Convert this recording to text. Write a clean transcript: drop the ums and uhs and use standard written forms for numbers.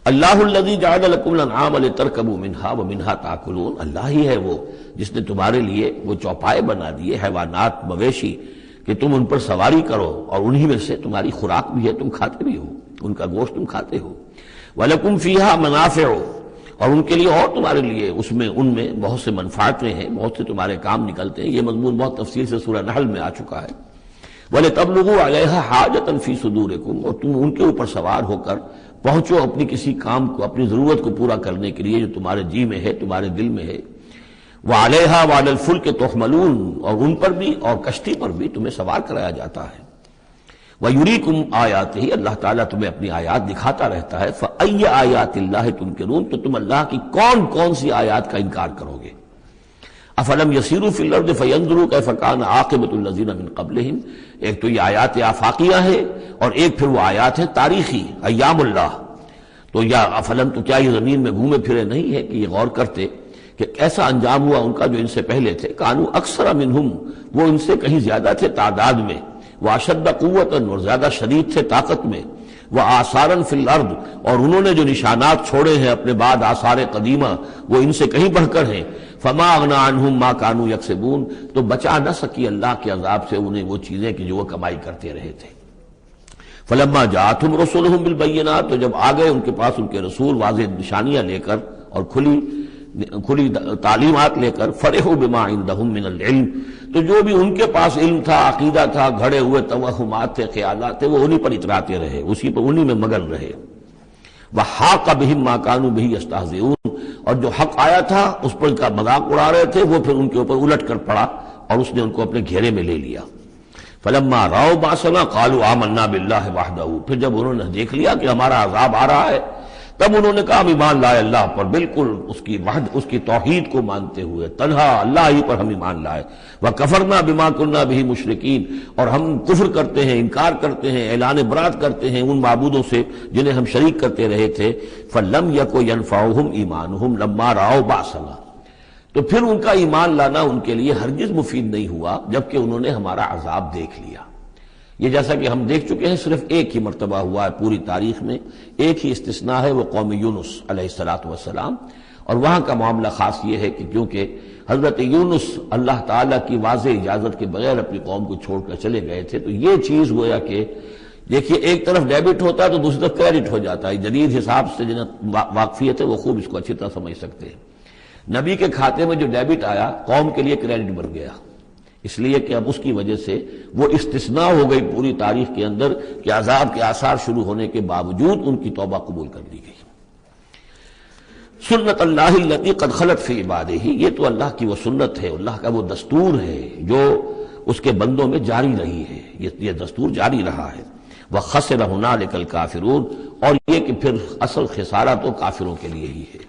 اللہ الذی جعل لکم الانعام لترکبوا منہا ومنہا تاکلون، اللہ ہی ہے وہ جس نے تمہارے لیے وہ چوپائے بنا دیے، حیوانات مویشی، کہ تم ان پر سواری کرو اور انہی میں سے تمہاری خوراک بھی ہے، تم کھاتے بھی ہو، ان کا گوشت تم کھاتے ہو۔ وَلَكُمْ فِيهَا مَنَافِعُ، اور ان کے لیے اور تمہارے لیے ان میں بہت سے منفعتیں ہیں، بہت سے تمہارے کام نکلتے ہیں۔ یہ مضمون بہت تفصیل سے سورہ نحل میں آ چکا ہے۔ وَلِتَبْلُغُوا عَلَيْهَا حَاجَةً فِي صُدُورِكُمْ، اور تم ان کے اوپر سوار ہو کر پہنچو اپنی کسی کام کو، اپنی ضرورت کو پورا کرنے کے لیے جو تمہارے جی میں ہے، تمہارے دل میں ہے۔ وَعَلَيْهَا وَعَلَى الْفُلْكِ تُحْمَلُونَ، اور ان پر بھی اور کشتی پر بھی تمہیں سوار کرایا جاتا ہے۔ وَيُرِيكُمْ آيَاتِهِ، اللہ تعالیٰ تمہیں اپنی آیات دکھاتا رہتا ہے۔ فَأَيَّ آيَاتِ اللَّهِ تُنْكِرُونَ، تو تم اللہ کی کون کون سی آیات کا انکار کرو گے؟ أَفَلَمْ يَسِيرُوا فِي الْأَرْضِ فَيَنْظُرُوا كَيْفَ كَانَ عَاقِبَةُ الَّذِينَ مِنْ قَبْلِهِمْ، ایک تو یہ آیات آفاقیہ ہے اور ایک پھر وہ آیات ہے تاریخی، ایام اللہ۔ تو یا افلم، تو کیا یہ زمین میں گھومے پھرے نہیں ہے کہ یہ غور کرتے کہ کیسا انجام ہوا ان کا جو ان سے پہلے تھے؟ کانوا اکثر منہم، وہ ان سے کہیں زیادہ تھے تعداد میں، واشد قوتاً، اور زیادہ شدید تھے طاقت میں، وآثاراً فی الارض، اور انہوں نے جو نشانات چھوڑے ہیں اپنے بعد آثار قدیمہ وہ ان سے کہیں بڑھ کر ہیں۔ فما اغنی عنہم ما کانوا یکسبون، تو بچا نہ سکی اللہ کے عذاب سے انہیں وہ چیزیں کہ جو وہ کمائی کرتے رہے تھے۔ فلما جاءتهم رسلهم بالبینات، تو جب آ گئے ان کے پاس ان کے رسول واضح نشانیاں لے کر اور کھلی تعلیمات لے کر، فرحوا بما عندهم من العلم، تو جو بھی ان کے پاس علم تھا، عقیدہ تھا، گھڑے ہوئے توہمات تھے، خیالات تھے، وہ انہی پر اتراتے رہے، اسی پر انہی میں مگن رہے۔ وحاق بهم ما كانوا به يستهزئون، اور جو حق آیا تھا اس پر کا مذاق اڑا رہے تھے، وہ پھر ان کے اوپر الٹ کر پڑا اور اس نے ان کو اپنے گھیرے میں لے لیا۔ فلما رأوا بأسنا قالوا آمنا بالله وحده، پھر جب انہوں نے دیکھ لیا کہ ہمارا عذاب آ رہا ہے، تب انہوں نے کہا ہم ایمان لائے اللہ پر، بالکل اس کی وحد، اس کی توحید کو مانتے ہوئے، تنہا اللہ ہی پر ہم ایمان لائے۔ وکفرنا بما كنا به مشرکین، اور ہم کفر کرتے ہیں، انکار کرتے ہیں، اعلان برات کرتے ہیں ان معبودوں سے جنہیں ہم شریک کرتے رہے تھے۔ فلم یک ينفعهم ایمانهم لما رأوا بأسنا، تو پھر ان کا ایمان لانا ان کے لیے ہرگز مفید نہیں ہوا جبکہ انہوں نے ہمارا عذاب دیکھ لیا۔ یہ جیسا کہ ہم دیکھ چکے ہیں صرف ایک ہی مرتبہ ہوا ہے پوری تاریخ میں، ایک ہی استثناء ہے، وہ قوم یونس علیہ السلام، اور وہاں کا معاملہ خاص یہ ہے کہ کیونکہ حضرت یونس اللہ تعالیٰ کی واضح اجازت کے بغیر اپنی قوم کو چھوڑ کر چلے گئے تھے، تو یہ چیز گویا کہ دیکھیے ایک طرف ڈیبٹ ہوتا ہے تو دوسری طرف کریڈٹ ہو جاتا ہے۔ جدید حساب سے جنہیں واقفیت ہے وہ خوب اس کو اچھی طرح سمجھ سکتے ہیں۔ نبی کے کھاتے میں جو ڈیبٹ آیا قوم کے لیے کریڈٹ بن گیا، اس لیے کہ اب اس کی وجہ سے وہ استثناء ہو گئی پوری تاریخ کے اندر کہ عذاب کے آثار شروع ہونے کے باوجود ان کی توبہ قبول کر لی گئی۔ سنت اللہ التی قد خلت فی عبادہ، یہ تو اللہ کی وہ سنت ہے، اللہ کا وہ دستور ہے جو اس کے بندوں میں جاری رہی ہے، یہ دستور جاری رہا ہے۔ وخسر ہنالک الکافرون، اور یہ کہ پھر اصل خسارہ تو کافروں کے لیے ہی ہے۔